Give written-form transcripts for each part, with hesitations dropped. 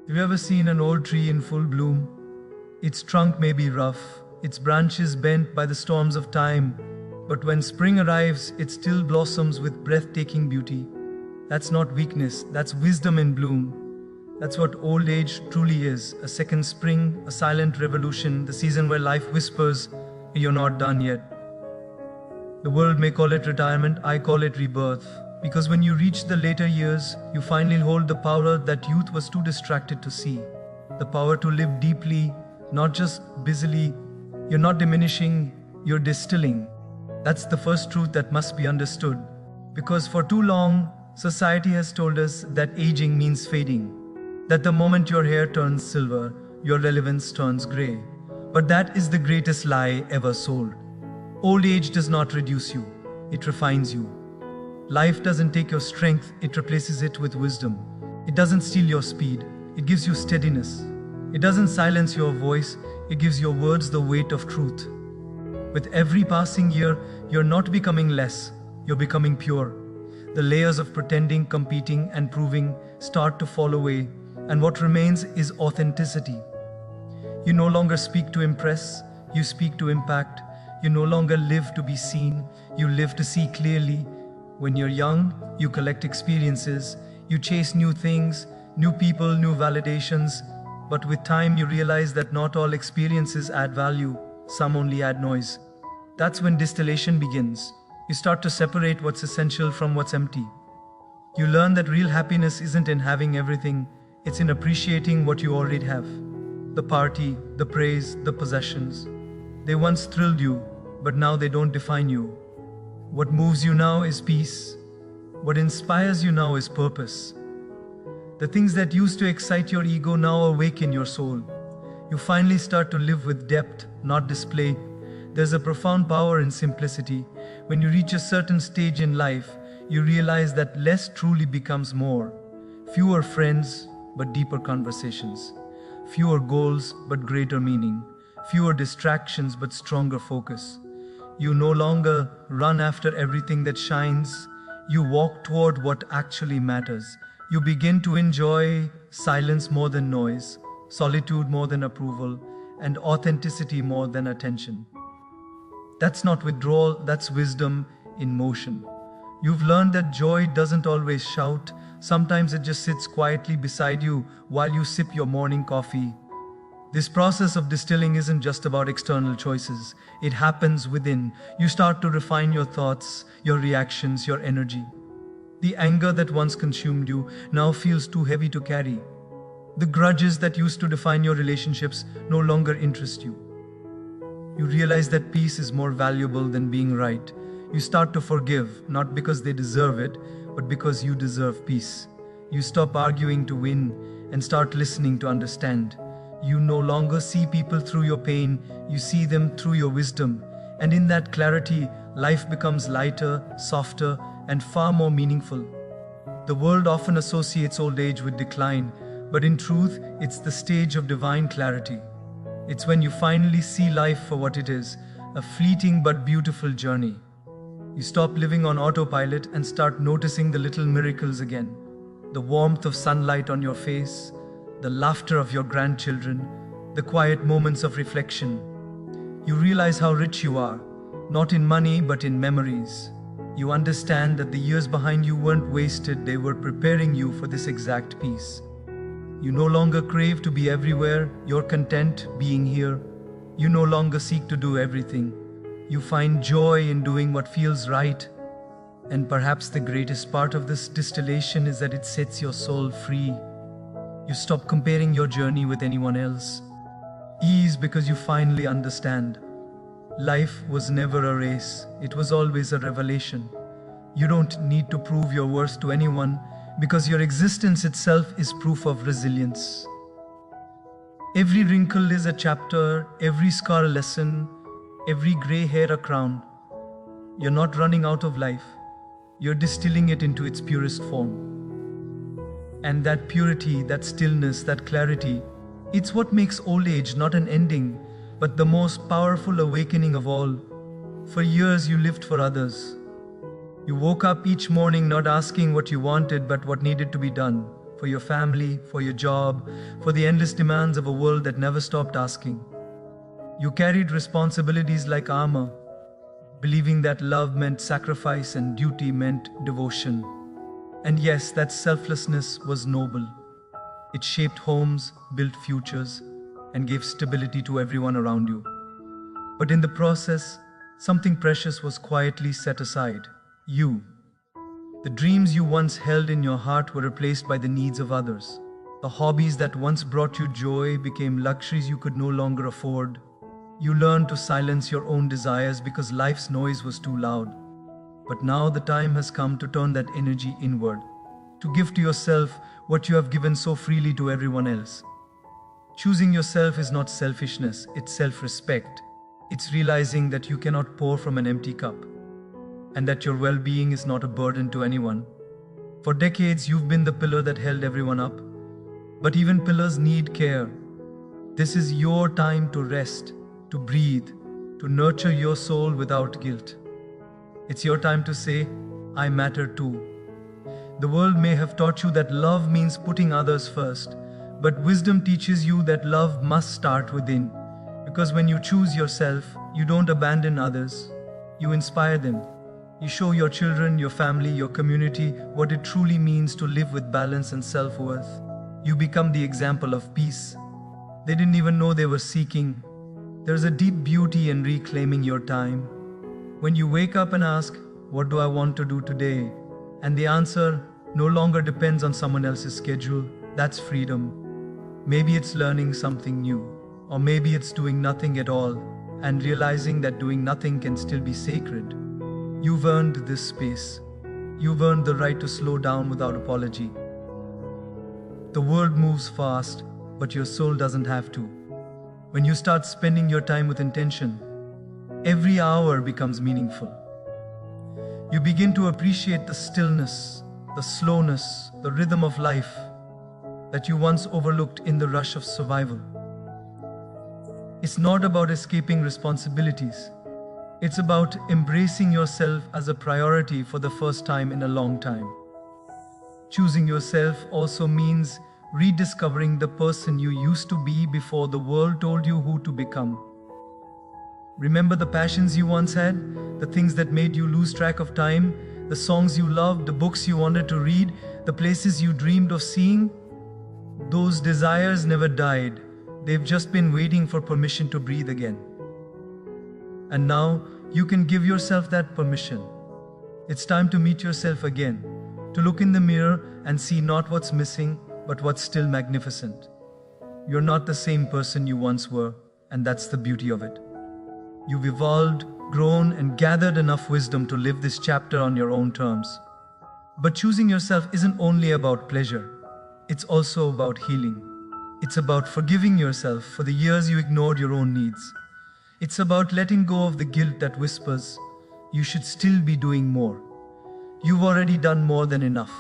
Have you ever seen an old tree in full bloom? Its trunk may be rough, its branches bent by the storms of time, but when spring arrives, it still blossoms with breathtaking beauty. That's not weakness, that's wisdom in bloom. That's what old age truly is, a second spring, a silent revolution, the season where life whispers, "You're not done yet." The world may call it retirement, I call it rebirth. Because when you reach the later years, you finally hold the power that youth was too distracted to see. The power to live deeply, not just busily. You're not diminishing, you're distilling. That's the first truth that must be understood. Because for too long, society has told us that aging means fading. That the moment your hair turns silver, your relevance turns grey. But that is the greatest lie ever sold. Old age does not reduce you, it refines you. Life doesn't take your strength, it replaces it with wisdom. It doesn't steal your speed, it gives you steadiness. It doesn't silence your voice, it gives your words the weight of truth. With every passing year, you're not becoming less, you're becoming pure. The layers of pretending, competing, and proving start to fall away, and what remains is authenticity. You no longer speak to impress, you speak to impact. You no longer live to be seen, you live to see clearly. When you're young, you collect experiences, you chase new things, new people, new validations. But with time, you realize that not all experiences add value, some only add noise. That's when distillation begins. You start to separate what's essential from what's empty. You learn that real happiness isn't in having everything, it's in appreciating what you already have. The party, the praise, the possessions. They once thrilled you, but now they don't define you. What moves you now is peace. What inspires you now is purpose. The things that used to excite your ego now awaken your soul. You finally start to live with depth, not display. There's a profound power in simplicity. When you reach a certain stage in life, you realize that less truly becomes more. Fewer friends, but deeper conversations. Fewer goals, but greater meaning. Fewer distractions, but stronger focus. You no longer run after everything that shines. You walk toward what actually matters. You begin to enjoy silence more than noise, solitude more than approval, and authenticity more than attention. That's not withdrawal, that's wisdom in motion. You've learned that joy doesn't always shout. Sometimes it just sits quietly beside you while you sip your morning coffee. This process of distilling isn't just about external choices. It happens within. You start to refine your thoughts, your reactions, your energy. The anger that once consumed you now feels too heavy to carry. The grudges that used to define your relationships no longer interest you. You realize that peace is more valuable than being right. You start to forgive, not because they deserve it, but because you deserve peace. You stop arguing to win and start listening to understand. You no longer see people through your pain, you see them through your wisdom. And in that clarity, life becomes lighter, softer, and far more meaningful. The world often associates old age with decline, but in truth, it's the stage of divine clarity. It's when you finally see life for what it is, a fleeting but beautiful journey. You stop living on autopilot and start noticing the little miracles again. The warmth of sunlight on your face, the laughter of your grandchildren, the quiet moments of reflection. You realize how rich you are, not in money but in memories. You understand that the years behind you weren't wasted, they were preparing you for this exact peace. You no longer crave to be everywhere, you're content being here. You no longer seek to do everything. You find joy in doing what feels right. And perhaps the greatest part of this distillation is that it sets your soul free. You stop comparing your journey with anyone else. Ease because you finally understand. Life was never a race, it was always a revelation. You don't need to prove your worth to anyone because your existence itself is proof of resilience. Every wrinkle is a chapter, every scar a lesson, every gray hair a crown. You're not running out of life, you're distilling it into its purest form. And that purity, that stillness, that clarity, it's what makes old age not an ending, but the most powerful awakening of all. For years you lived for others. You woke up each morning not asking what you wanted but what needed to be done. For for your family, for your job, for the endless demands of a world that never stopped asking. You carried responsibilities like armor, believing that love meant sacrifice and duty meant devotion. And yes, that selflessness was noble. It shaped homes, built futures, and gave stability to everyone around you. But in the process, something precious was quietly set aside. You. The dreams you once held in your heart were replaced by the needs of others. The hobbies that once brought you joy became luxuries you could no longer afford. You learned to silence your own desires because life's noise was too loud. But now the time has come to turn that energy inward, to give to yourself what you have given so freely to everyone else. Choosing yourself is not selfishness, it's self-respect. It's realizing that you cannot pour from an empty cup, and that your well-being is not a burden to anyone. For decades, you've been the pillar that held everyone up. But even pillars need care. This is your time to rest, to breathe, to nurture your soul without guilt. It's your time to say, I matter too. The world may have taught you that love means putting others first, but wisdom teaches you that love must start within. Because when you choose yourself, you don't abandon others, you inspire them. You show your children, your family, your community what it truly means to live with balance and self-worth. You become the example of peace they didn't even know they were seeking. There's a deep beauty in reclaiming your time. When you wake up and ask, what do I want to do today? And the answer no longer depends on someone else's schedule, that's freedom. Maybe it's learning something new, or maybe it's doing nothing at all, and realizing that doing nothing can still be sacred. You've earned this space. You've earned the right to slow down without apology. The world moves fast, but your soul doesn't have to. When you start spending your time with intention, every hour becomes meaningful. You begin to appreciate the stillness, the slowness, the rhythm of life that you once overlooked in the rush of survival. It's not about escaping responsibilities. It's about embracing yourself as a priority for the first time in a long time. Choosing yourself also means rediscovering the person you used to be before the world told you who to become. Remember the passions you once had, the things that made you lose track of time, the songs you loved, the books you wanted to read, the places you dreamed of seeing? Those desires never died. They've just been waiting for permission to breathe again. And now you can give yourself that permission. It's time to meet yourself again, to look in the mirror and see not what's missing, but what's still magnificent. You're not the same person you once were, and that's the beauty of it. You've evolved, grown, and gathered enough wisdom to live this chapter on your own terms. But choosing yourself isn't only about pleasure, it's also about healing. It's about forgiving yourself for the years you ignored your own needs. It's about letting go of the guilt that whispers, you should still be doing more. You've already done more than enough.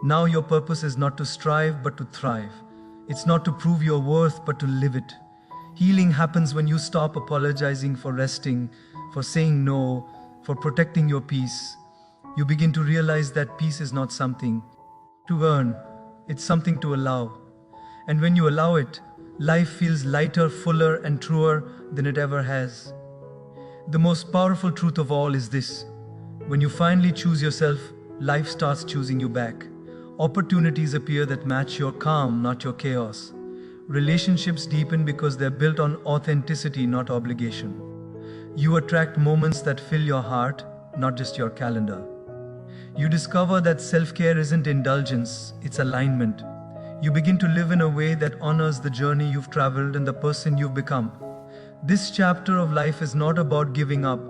Now your purpose is not to strive, but to thrive. It's not to prove your worth, but to live it. Healing happens when you stop apologizing for resting, for saying no, for protecting your peace. You begin to realize that peace is not something to earn, it's something to allow. And when you allow it, life feels lighter, fuller, and truer than it ever has. The most powerful truth of all is this: when you finally choose yourself, life starts choosing you back. Opportunities appear that match your calm, not your chaos. Relationships deepen because they're built on authenticity, not obligation. You attract moments that fill your heart, not just your calendar. You discover that self-care isn't indulgence, it's alignment. You begin to live in a way that honors the journey you've traveled and the person you've become. This chapter of life is not about giving up.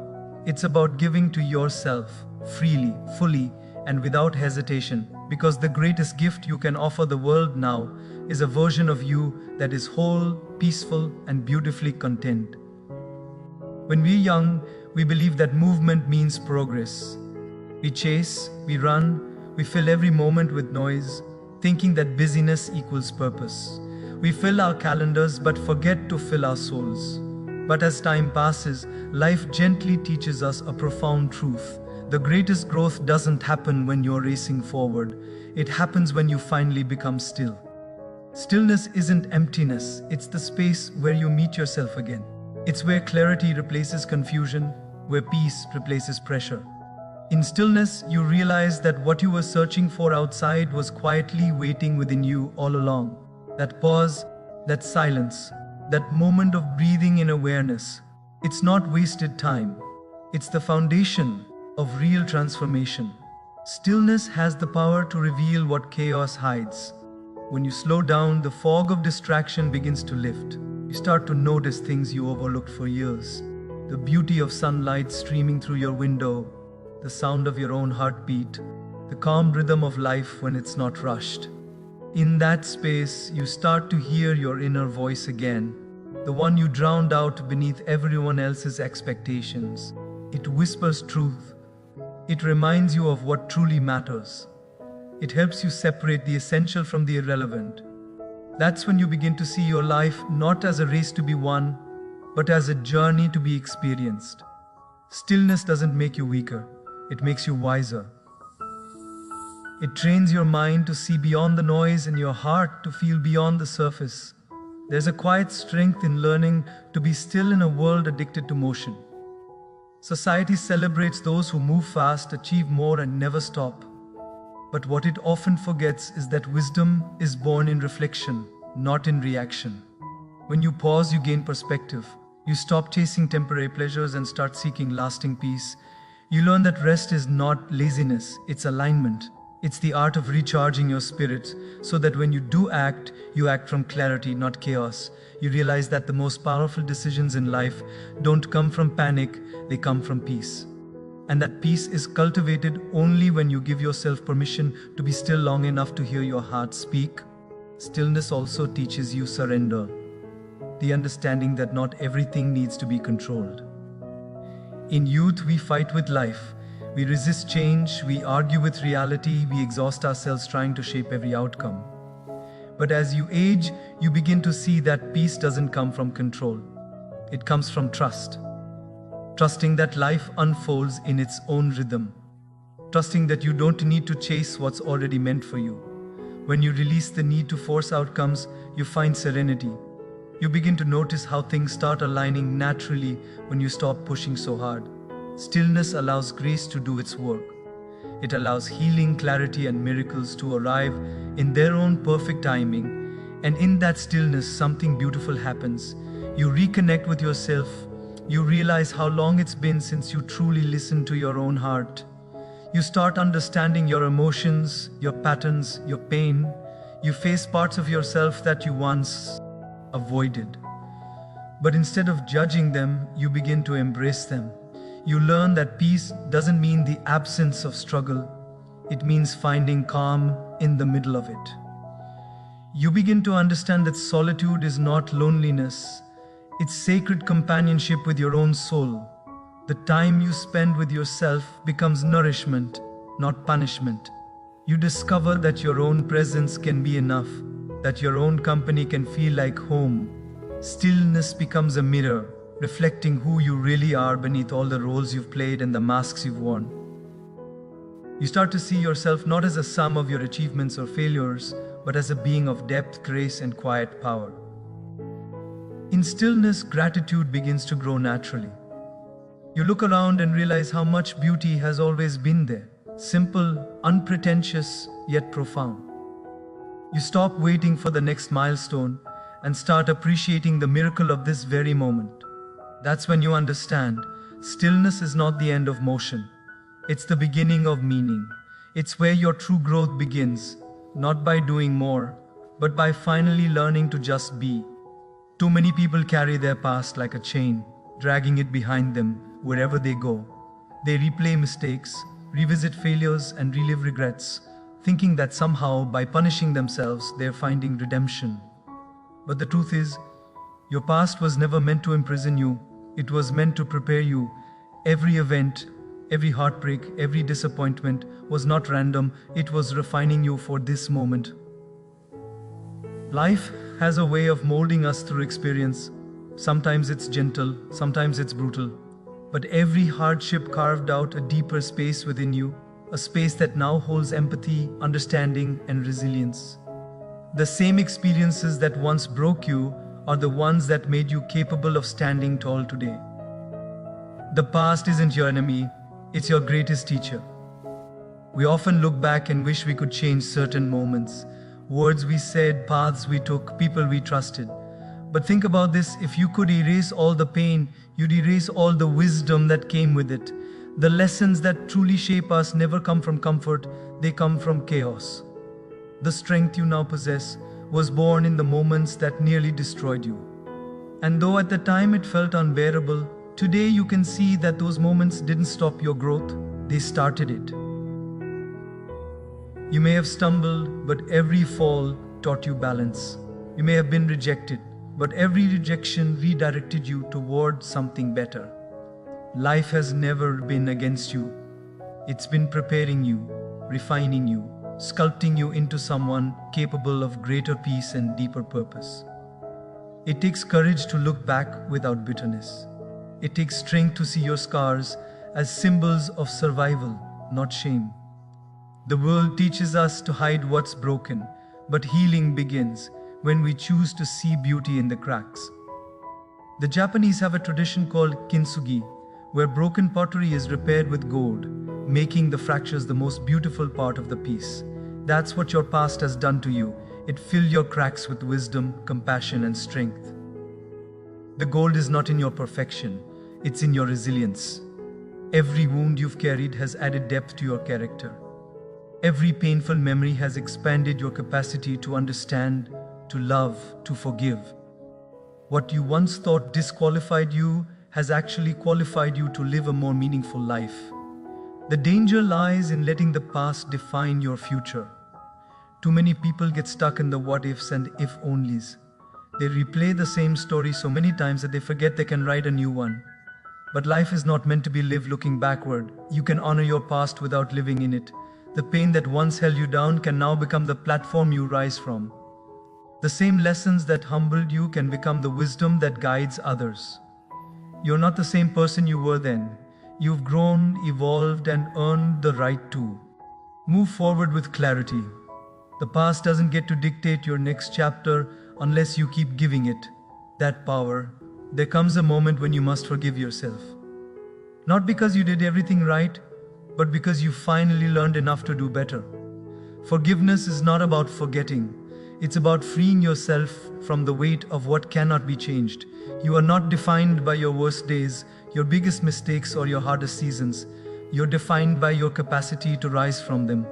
It's about giving to yourself, freely, fully, and without hesitation, because the greatest gift you can offer the world now is a version of you that is whole, peaceful, and beautifully content. When we're young, we believe that movement means progress. We chase, we run, we fill every moment with noise, thinking that busyness equals purpose. We fill our calendars but forget to fill our souls. But as time passes, life gently teaches us a profound truth, The greatest growth doesn't happen when you're racing forward. It happens when you finally become still. Stillness isn't emptiness, it's the space where you meet yourself again. It's where clarity replaces confusion, where peace replaces pressure. In stillness, you realize that what you were searching for outside was quietly waiting within you all along. That pause, that silence, that moment of breathing in awareness. It's not wasted time. It's the foundation of real transformation. Stillness has the power to reveal what chaos hides. When you slow down, the fog of distraction begins to lift. You start to notice things you overlooked for years. The beauty of sunlight streaming through your window, the sound of your own heartbeat, the calm rhythm of life when it's not rushed. In that space, you start to hear your inner voice again, the one you drowned out beneath everyone else's expectations. It whispers truth. It reminds you of what truly matters. It helps you separate the essential from the irrelevant. That's when you begin to see your life not as a race to be won, but as a journey to be experienced. Stillness doesn't make you weaker, it makes you wiser. It trains your mind to see beyond the noise and your heart to feel beyond the surface. There's a quiet strength in learning to be still in a world addicted to motion. Society celebrates those who move fast, achieve more, and never stop. But what it often forgets is that wisdom is born in reflection, not in reaction. When you pause, you gain perspective. You stop chasing temporary pleasures and start seeking lasting peace. You learn that rest is not laziness, it's alignment. It's the art of recharging your spirit so that when you do act, you act from clarity, not chaos. You realize that the most powerful decisions in life don't come from panic, they come from peace. And that peace is cultivated only when you give yourself permission to be still long enough to hear your heart speak. Stillness also teaches you surrender, the understanding that not everything needs to be controlled. In youth, we fight with life. We resist change, we argue with reality, we exhaust ourselves trying to shape every outcome. But as you age, you begin to see that peace doesn't come from control. It comes from trust. Trusting that life unfolds in its own rhythm. Trusting that you don't need to chase what's already meant for you. When you release the need to force outcomes, you find serenity. You begin to notice how things start aligning naturally when you stop pushing so hard. Stillness allows grace to do its work. It allows healing, clarity, and miracles to arrive in their own perfect timing. And in that stillness, something beautiful happens. You reconnect with yourself. You realize how long it's been since you truly listened to your own heart. You start understanding your emotions, your patterns, your pain. You face parts of yourself that you once avoided. But instead of judging them, you begin to embrace them. You learn that peace doesn't mean the absence of struggle. It means finding calm in the middle of it. You begin to understand that solitude is not loneliness. It's sacred companionship with your own soul. The time you spend with yourself becomes nourishment, not punishment. You discover that your own presence can be enough, that your own company can feel like home. Stillness becomes a mirror, reflecting who you really are beneath all the roles you've played and the masks you've worn. You start to see yourself not as a sum of your achievements or failures, but as a being of depth, grace, and quiet power. In stillness, gratitude begins to grow naturally. You look around and realize how much beauty has always been there. Simple, unpretentious, yet profound. You stop waiting for the next milestone and start appreciating the miracle of this very moment. That's when you understand, stillness is not the end of motion. It's the beginning of meaning. It's where your true growth begins, not by doing more, but by finally learning to just be. Too many people carry their past like a chain, dragging it behind them wherever they go. They replay mistakes, revisit failures, and relive regrets, thinking that somehow by punishing themselves they're finding redemption. But the truth is, your past was never meant to imprison you. It was meant to prepare you. Every event, every heartbreak, every disappointment was not random. It was refining you for this moment. Life has a way of molding us through experience. Sometimes it's gentle, sometimes it's brutal. but every hardship carved out a deeper space within you, a space that now holds empathy, understanding, and resilience. The same experiences that once broke you are the ones that made you capable of standing tall today. The past isn't your enemy, it's your greatest teacher. We often look back and wish we could change certain moments, words we said, paths we took, people we trusted. But think about this, if you could erase all the pain, you'd erase all the wisdom that came with it. The lessons that truly shape us never come from comfort, they come from chaos. The strength you now possess was born in the moments that nearly destroyed you. And though at the time it felt unbearable, today you can see that those moments didn't stop your growth, they started it. You may have stumbled, but every fall taught you balance. You may have been rejected, but every rejection redirected you toward something better. Life has never been against you. It's been preparing you, refining you, sculpting you into someone capable of greater peace and deeper purpose. It takes courage to look back without bitterness. It takes strength to see your scars as symbols of survival, not shame. The world teaches us to hide what's broken, but healing begins when we choose to see beauty in the cracks. The Japanese have a tradition called kintsugi, where broken pottery is repaired with gold, making the fractures the most beautiful part of the piece. That's what your past has done to you. It filled your cracks with wisdom, compassion, and strength. The gold is not in your perfection, it's in your resilience. Every wound you've carried has added depth to your character. Every painful memory has expanded your capacity to understand, to love, to forgive. What you once thought disqualified you has actually qualified you to live a more meaningful life. The danger lies in letting the past define your future. Too many people get stuck in the what ifs and if onlys. They replay the same story so many times that they forget they can write a new one. But life is not meant to be lived looking backward. You can honor your past without living in it. The pain that once held you down can now become the platform you rise from. The same lessons that humbled you can become the wisdom that guides others. You're not the same person you were then. You've grown, evolved, and earned the right to move forward with clarity. The past doesn't get to dictate your next chapter unless you keep giving it that power. There comes a moment when you must forgive yourself. Not because you did everything right, but because you finally learned enough to do better. Forgiveness is not about forgetting. It's about freeing yourself from the weight of what cannot be changed. You are not defined by your worst days, your biggest mistakes, or your hardest seasons. You're defined by your capacity to rise from them.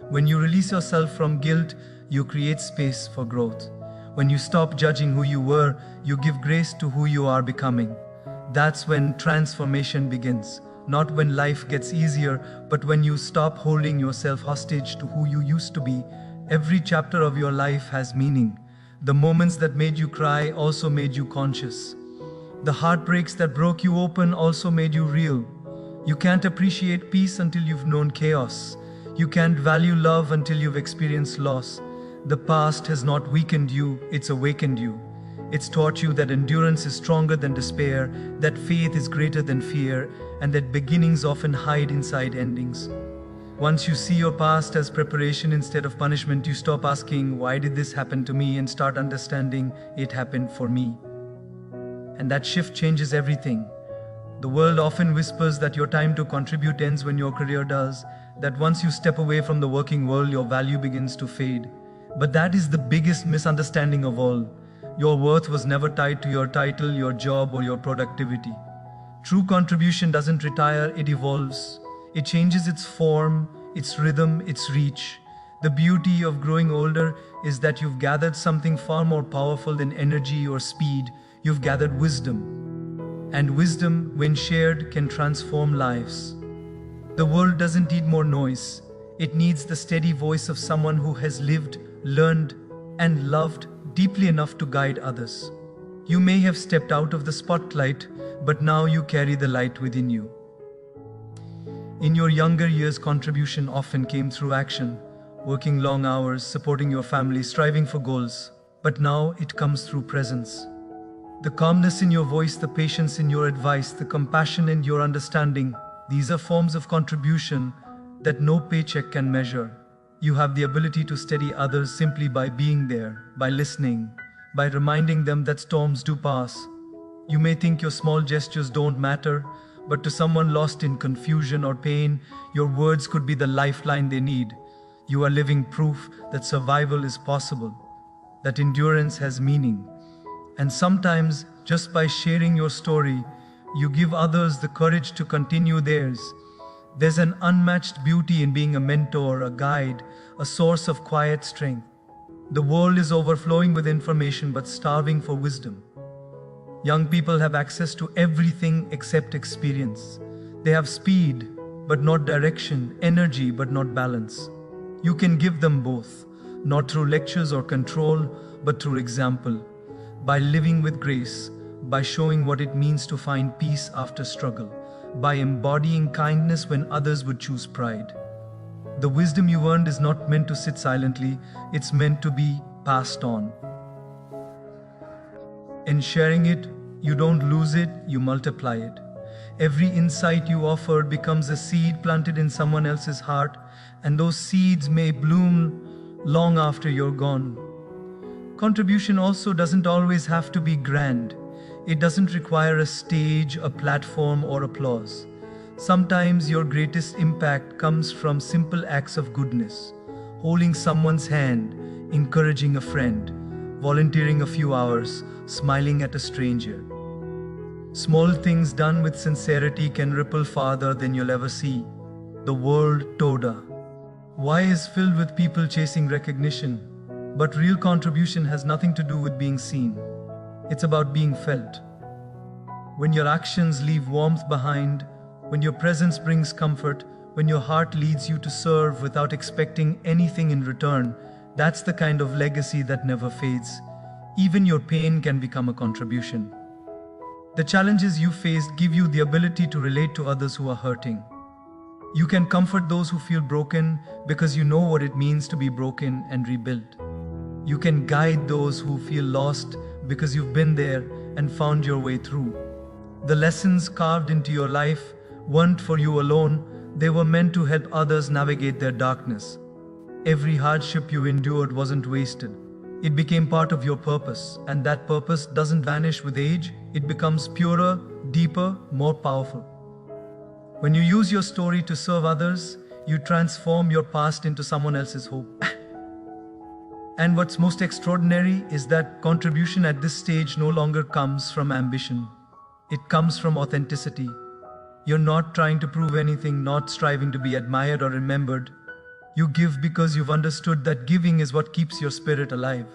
When you release yourself from guilt, you create space for growth. When you stop judging who you were, you give grace to who you are becoming. That's when transformation begins. Not when life gets easier, but when you stop holding yourself hostage to who you used to be. Every chapter of your life has meaning. The moments that made you cry also made you conscious. The heartbreaks that broke you open also made you real. You can't appreciate peace until you've known chaos. You can't value love until you've experienced loss. The past has not weakened you, it's awakened you. It's taught you that endurance is stronger than despair, that faith is greater than fear, and that beginnings often hide inside endings. Once you see your past as preparation instead of punishment, you stop asking, "Why did this happen to me?" and start understanding, "It happened for me." And that shift changes everything. The world often whispers that your time to contribute ends when your career does, that once you step away from the working world, your value begins to fade. But that is the biggest misunderstanding of all. Your worth was never tied to your title, your job, or your productivity. True contribution doesn't retire, it evolves. It changes its form, its rhythm, its reach. The beauty of growing older is that you've gathered something far more powerful than energy or speed. You've gathered wisdom. And wisdom, when shared, can transform lives. The world doesn't need more noise. It needs the steady voice of someone who has lived, learned, and loved deeply enough to guide others. You may have stepped out of the spotlight, but now you carry the light within you. In your younger years, contribution often came through action, working long hours, supporting your family, striving for goals. But now it comes through presence. The calmness in your voice, the patience in your advice, the compassion in your understanding, these are forms of contribution that no paycheck can measure. You have the ability to steady others simply by being there, by listening, by reminding them that storms do pass. You may think your small gestures don't matter, but to someone lost in confusion or pain, your words could be the lifeline they need. You are living proof that survival is possible, that endurance has meaning. And sometimes, just by sharing your story, you give others the courage to continue theirs. There's an unmatched beauty in being a mentor, a guide, a source of quiet strength. The world is overflowing with information but starving for wisdom. Young people have access to everything except experience. They have speed, but not direction, energy, but not balance. You can give them both, not through lectures or control, but through example. By living with grace, by showing what it means to find peace after struggle, by embodying kindness when others would choose pride. The wisdom you've earned is not meant to sit silently, it's meant to be passed on. In sharing it, you don't lose it, you multiply it. Every insight you offer becomes a seed planted in someone else's heart, and those seeds may bloom long after you're gone. Contribution also doesn't always have to be grand. It doesn't require a stage, a platform, or applause. Sometimes your greatest impact comes from simple acts of goodness. Holding someone's hand, encouraging a friend, volunteering a few hours, smiling at a stranger. Small things done with sincerity can ripple farther than you'll ever see. The world, Toda. Why is filled with people chasing recognition? But real contribution has nothing to do with being seen. It's about being felt. When your actions leave warmth behind, when your presence brings comfort, when your heart leads you to serve without expecting anything in return, that's the kind of legacy that never fades. Even your pain can become a contribution. The challenges you faced give you the ability to relate to others who are hurting. You can comfort those who feel broken because you know what it means to be broken and rebuilt. You can guide those who feel lost because you've been there and found your way through. The lessons carved into your life weren't for you alone, they were meant to help others navigate their darkness. Every hardship you endured wasn't wasted. It became part of your purpose, and that purpose doesn't vanish with age, it becomes purer, deeper, more powerful. When you use your story to serve others, you transform your past into someone else's hope. And what's most extraordinary is that contribution at this stage no longer comes from ambition. It comes from authenticity. You're not trying to prove anything, not striving to be admired or remembered. You give because you've understood that giving is what keeps your spirit alive.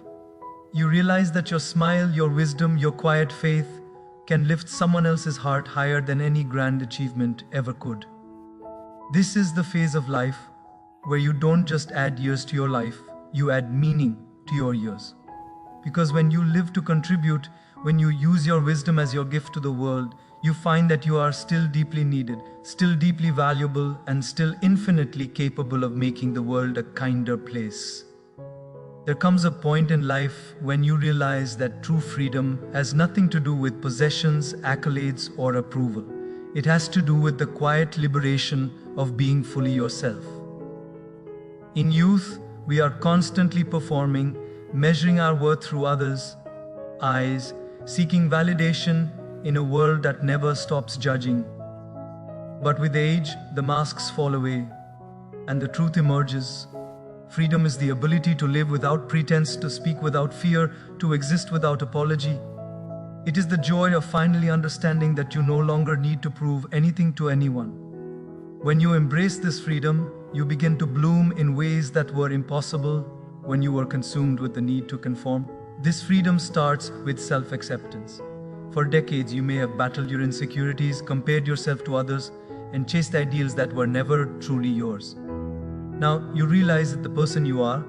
You realize that your smile, your wisdom, your quiet faith can lift someone else's heart higher than any grand achievement ever could. This is the phase of life where you don't just add years to your life, you add meaning to your years. Because when you live to contribute, when you use your wisdom as your gift to the world, you find that you are still deeply needed, still deeply valuable, and still infinitely capable of making the world a kinder place. There comes a point in life when you realize that true freedom has nothing to do with possessions, accolades, or approval. It has to do with the quiet liberation of being fully yourself. In youth, we are constantly performing, measuring our worth through others' eyes, seeking validation in a world that never stops judging. But with age, the masks fall away, and the truth emerges. Freedom is the ability to live without pretense, to speak without fear, to exist without apology. It is the joy of finally understanding that you no longer need to prove anything to anyone. When you embrace this freedom, you begin to bloom in ways that were impossible when you were consumed with the need to conform. This freedom starts with self-acceptance. For decades, you may have battled your insecurities, compared yourself to others, and chased ideals that were never truly yours. Now, you realize that the person you are,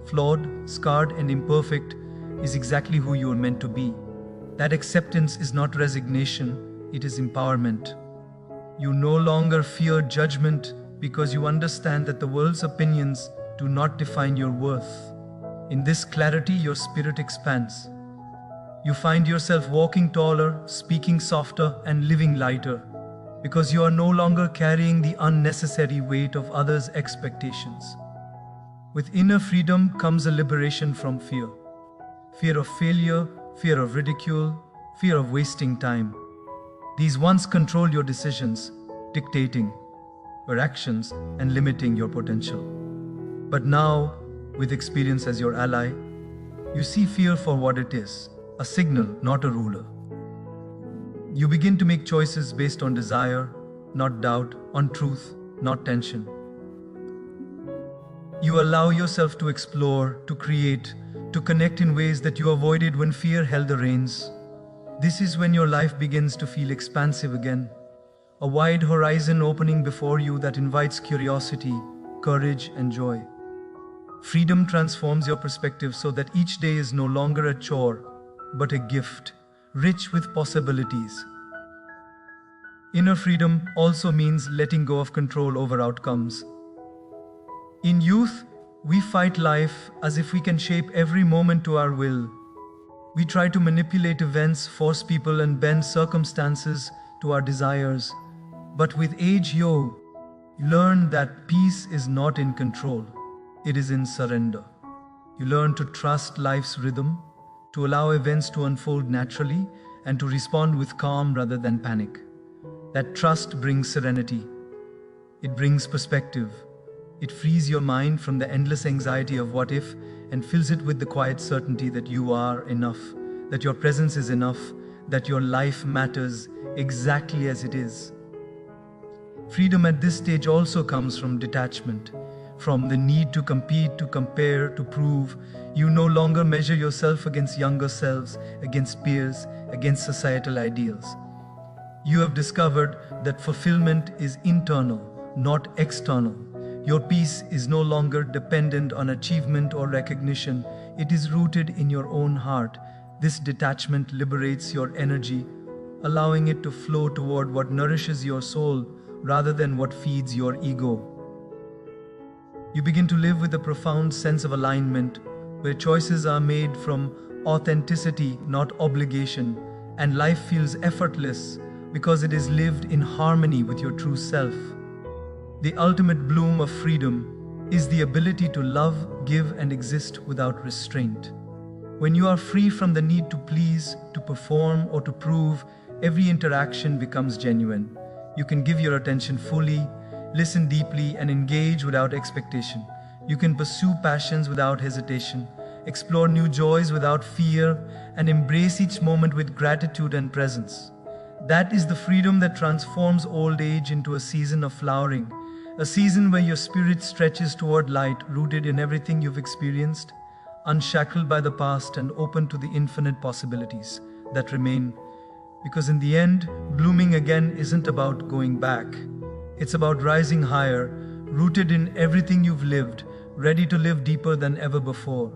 flawed, scarred, and imperfect, is exactly who you are meant to be. That acceptance is not resignation, it is empowerment. You no longer fear judgment because you understand that the world's opinions do not define your worth. In this clarity, your spirit expands. You find yourself walking taller, speaking softer, and living lighter, because you are no longer carrying the unnecessary weight of others' expectations. With inner freedom comes a liberation from fear. Fear of failure, fear of ridicule, fear of wasting time. These once controlled your decisions, dictating your actions and limiting your potential. But now, with experience as your ally, you see fear for what it is, a signal, not a ruler. You begin to make choices based on desire, not doubt, on truth, not tension. You allow yourself to explore, to create, to connect in ways that you avoided when fear held the reins. This is when your life begins to feel expansive again, a wide horizon opening before you that invites curiosity, courage, and joy. Freedom transforms your perspective so that each day is no longer a chore, but a gift, rich with possibilities. Inner freedom also means letting go of control over outcomes. In youth, we fight life as if we can shape every moment to our will. We try to manipulate events, force people, and bend circumstances to our desires. But with age, you learn that peace is not in control, it is in surrender. You learn to trust life's rhythm, to allow events to unfold naturally, and to respond with calm rather than panic. That trust brings serenity. It brings perspective. It frees your mind from the endless anxiety of what if and fills it with the quiet certainty that you are enough, that your presence is enough, that your life matters exactly as it is. Freedom at this stage also comes from detachment, from the need to compete, to compare, to prove. You no longer measure yourself against younger selves, against peers, against societal ideals. You have discovered that fulfillment is internal, not external. Your peace is no longer dependent on achievement or recognition. It is rooted in your own heart. This detachment liberates your energy, allowing it to flow toward what nourishes your soul rather than what feeds your ego. You begin to live with a profound sense of alignment, where choices are made from authenticity, not obligation, and life feels effortless because it is lived in harmony with your true self. The ultimate bloom of freedom is the ability to love, give, and exist without restraint. When you are free from the need to please, to perform, or to prove, every interaction becomes genuine. You can give your attention fully, listen deeply, and engage without expectation. You can pursue passions without hesitation, explore new joys without fear, and embrace each moment with gratitude and presence. That is the freedom that transforms old age into a season of flowering, a season where your spirit stretches toward light, rooted in everything you've experienced, unshackled by the past and open to the infinite possibilities that remain. Because in the end, blooming again isn't about going back. It's about rising higher, rooted in everything you've lived, ready to live deeper than ever before.